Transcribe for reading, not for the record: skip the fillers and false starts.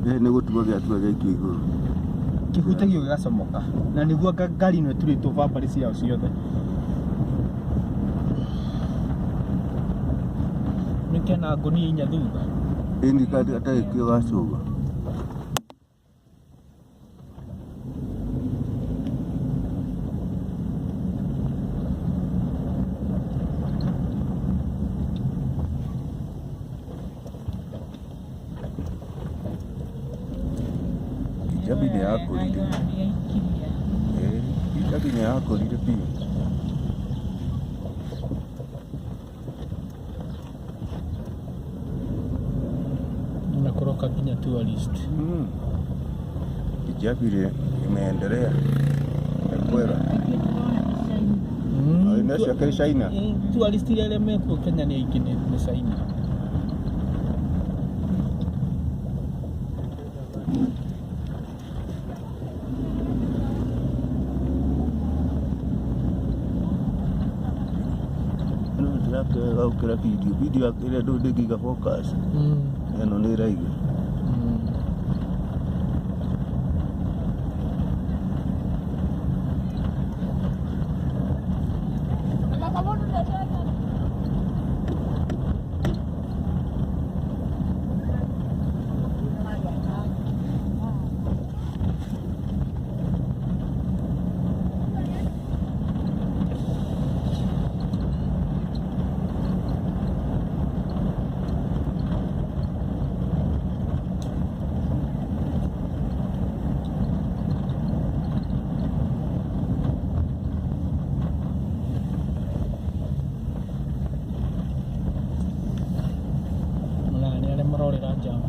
Nĩ gũtua gĩatua gĩaikio igũrũ. Kĩhutagio gĩgacomoka. Na nĩguo ngari ĩno ĩturĩtwo bambarĩ ciao ciothe. Nĩkĩona ngũnia 4 thutha. Ĩni kandi atarĩkio gacuga. Ijabi nĩ yakũrire. Ijabi nĩ yakũrire biũ. Nakoroka kinya tourist. Ijabi imeendelea. Kwera. Inacio kĩ China. Tourist ile mekuo Kenya ni aingĩ nĩ China. Gukira video akire ndo ndigiga focus eno ni raiga marorera jam.